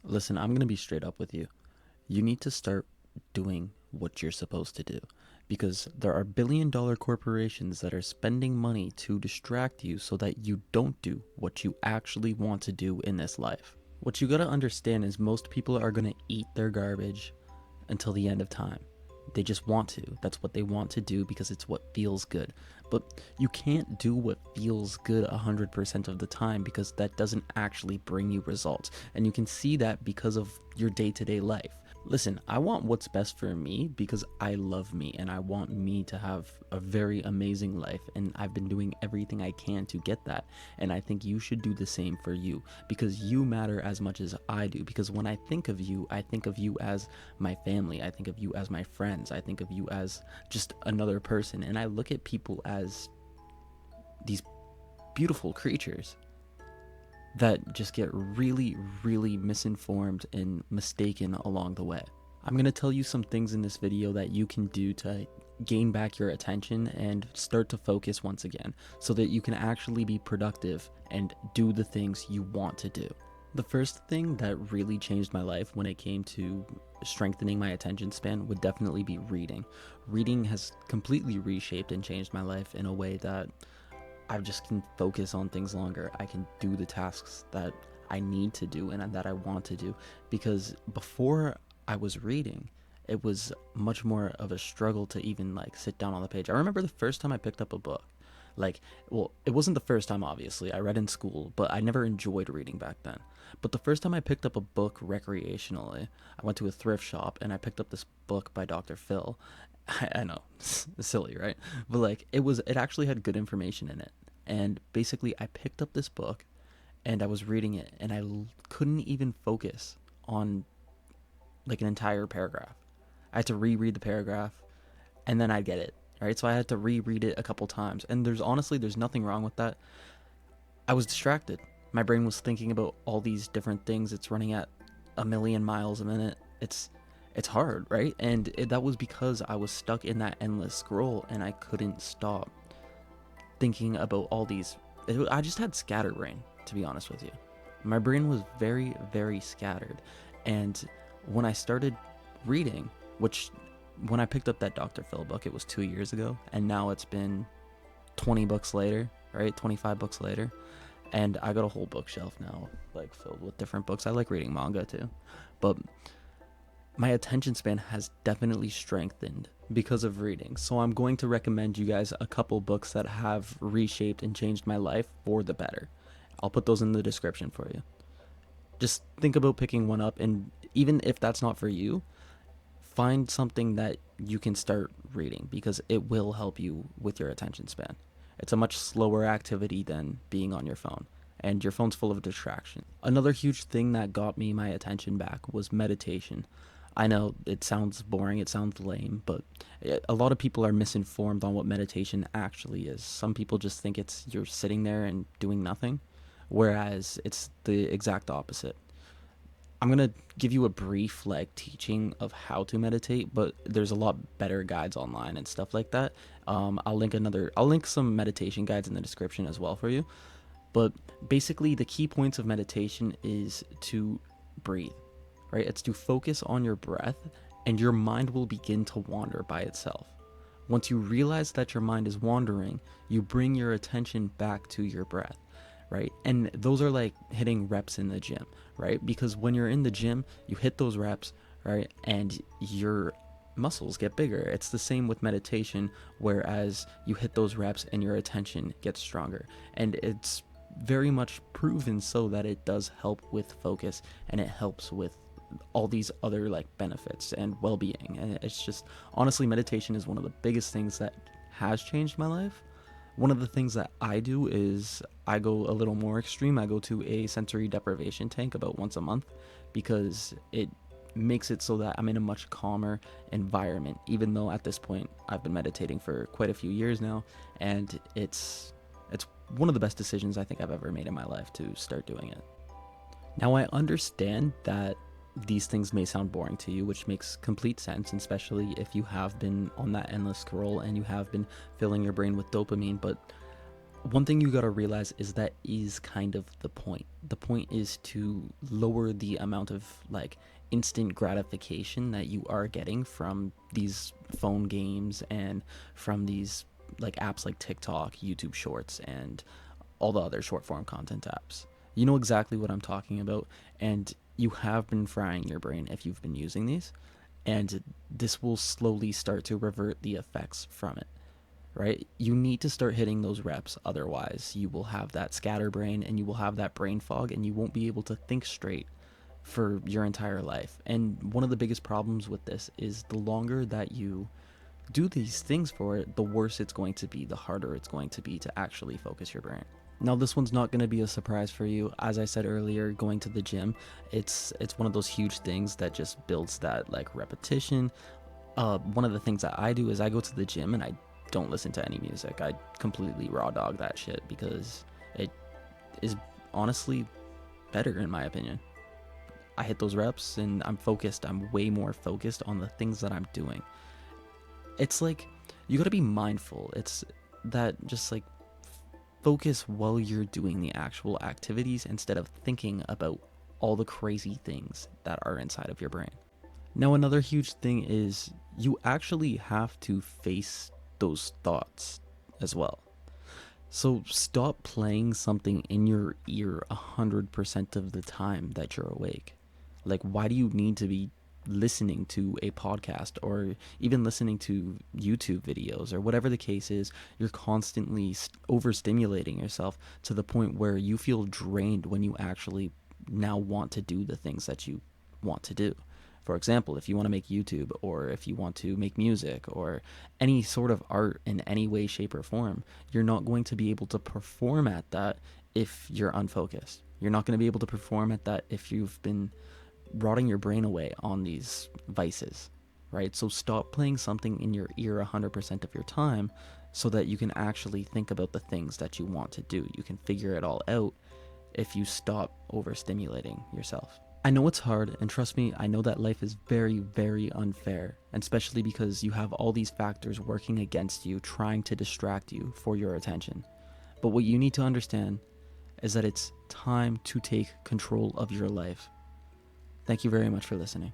Listen, I'm going to be straight up with you. You need to start doing what you're supposed to do because there are billion-dollar corporations that are spending money to distract you so that you don't do what you actually want to do in this life. What you gotta understand is most people are gonna eat their garbage until the end of time. They just want to. That's what they want to do because it's what feels good. But you can't do what feels good 100% of the time because that doesn't actually bring you results. And you can see that because of your day to day life. Listen, I want what's best for me because I love me and I want me to have a very amazing life. And I've been doing everything I can to get that. And I think you should do the same for you because you matter as much as I do. Because when I think of you as my family. I think of you as my friends. I think of you as just another person. And I look at people as these beautiful creatures that just get really, really misinformed and mistaken along the way. I'm going to tell you some things in this video that you can do to gain back your attention and start to focus once again so that you can actually be productive and do the things you want to do. The first thing that really changed my life when it came to strengthening my attention span would definitely be reading. Reading has completely reshaped and changed my life in a way that I just can focus on things longer. I can do the tasks that I need to do and that I want to do. Because before I was reading, it was much more of a struggle to even like sit down on the page. I remember the first time I picked up a book. Like, well, it wasn't the first time, obviously. I read in school, but I never enjoyed reading back then. But the first time I picked up a book recreationally, I went to a thrift shop and I picked up this book by Dr. Phil. I know, silly, right? But like, it actually had good information in it. And basically, I picked up this book and I was reading it, and couldn't even focus on like an entire paragraph. I had to reread the paragraph and then I'd get it. Right, so I had to reread it a couple times, and there's nothing wrong with that. I was distracted. My brain was thinking about all these different things. It's running at a million miles a minute. It's hard, right? And that was because I was stuck in that endless scroll, and I couldn't stop thinking about all these. I just had scatterbrain, to be honest with you. My brain was very, very scattered, and when I started reading, which when I picked up that Dr. Phil book, it was 2 years ago, and now it's been 20 books later, right? 25 books later, and I got a whole bookshelf now, like filled with different books. I like reading manga too, but my attention span has definitely strengthened because of reading. So I'm going to recommend you guys a couple books that have reshaped and changed my life for the better. I'll put those in the description for you. Just think about picking one up, and even if that's not for you, find something that you can start reading because it will help you with your attention span. It's a much slower activity than being on your phone, and your phone's full of distraction. Another huge thing that got me my attention back was meditation. I know it sounds boring, it sounds lame, but a lot of people are misinformed on what meditation actually is. Some people just think it's you're sitting there and doing nothing, whereas it's the exact opposite. I'm gonna give you a brief like teaching of how to meditate, but there's a lot better guides online and stuff like that. I'll link some meditation guides in the description as well for you. But basically, the key points of meditation is to breathe, right? It's to focus on your breath, and your mind will begin to wander by itself. Once you realize that your mind is wandering, you bring your attention back to your breath, right? And those are like hitting reps in the gym, right? Because when you're in the gym, you hit those reps, right? And your muscles get bigger. It's the same with meditation, whereas you hit those reps and your attention gets stronger. And it's very much proven so that it does help with focus, and it helps with all these other like benefits and well-being. And it's just, honestly, meditation is one of the biggest things that has changed my life. One of the things that I do is I go a little more extreme. I go to a sensory deprivation tank about once a month because it makes it so that I'm in a much calmer environment, even though at this point I've been meditating for quite a few years now, and it's one of the best decisions I think I've ever made in my life to start doing it. Now, I understand that these things may sound boring to you, which makes complete sense, especially if you have been on that endless scroll and you have been filling your brain with dopamine. But One thing you gotta realize is that is kind of the point. The point is to lower the amount of like instant gratification that you are getting from these phone games and from these like apps like TikTok, YouTube Shorts, and all the other short form content apps. You know exactly what I'm talking about, and you have been frying your brain if you've been using these, and this will slowly start to revert the effects from it, right? You need to start hitting those reps, otherwise, you will have that scatterbrain and you will have that brain fog, and you won't be able to think straight for your entire life. And one of the biggest problems with this is the longer that you do these things for it, the worse it's going to be, the harder it's going to be to actually focus your brain. Now, this one's not going to be a surprise for you. As I said earlier, going to the gym, it's one of those huge things that just builds that like repetition. One of the things that I do is I go to the gym and I don't listen to any music. I completely raw dog that shit because it is honestly better in my opinion. I hit those reps and I'm focused. I'm way more focused on the things that I'm doing. It's like you gotta be mindful. It's that just like focus while you're doing the actual activities instead of thinking about all the crazy things that are inside of your brain. Now, another huge thing is you actually have to face those thoughts as well. So stop playing something in your ear 100% of the time that you're awake. Like, why do you need to be listening to a podcast or even listening to YouTube videos or whatever the case is? You're constantly overstimulating yourself to the point where you feel drained when you actually now want to do the things that you want to do. For example, if you want to make YouTube or if you want to make music or any sort of art in any way, shape, or form, you're not going to be able to perform at that if you're unfocused. You're not going to be able to perform at that if you've been rotting your brain away on these vices, right? So stop playing something in your ear 100% of your time so that you can actually think about the things that you want to do. You can figure it all out if you stop overstimulating yourself. I know it's hard, and trust me, I know that life is very, very unfair, and especially because you have all these factors working against you, trying to distract you for your attention. But what you need to understand is that it's time to take control of your life. Thank you very much for listening.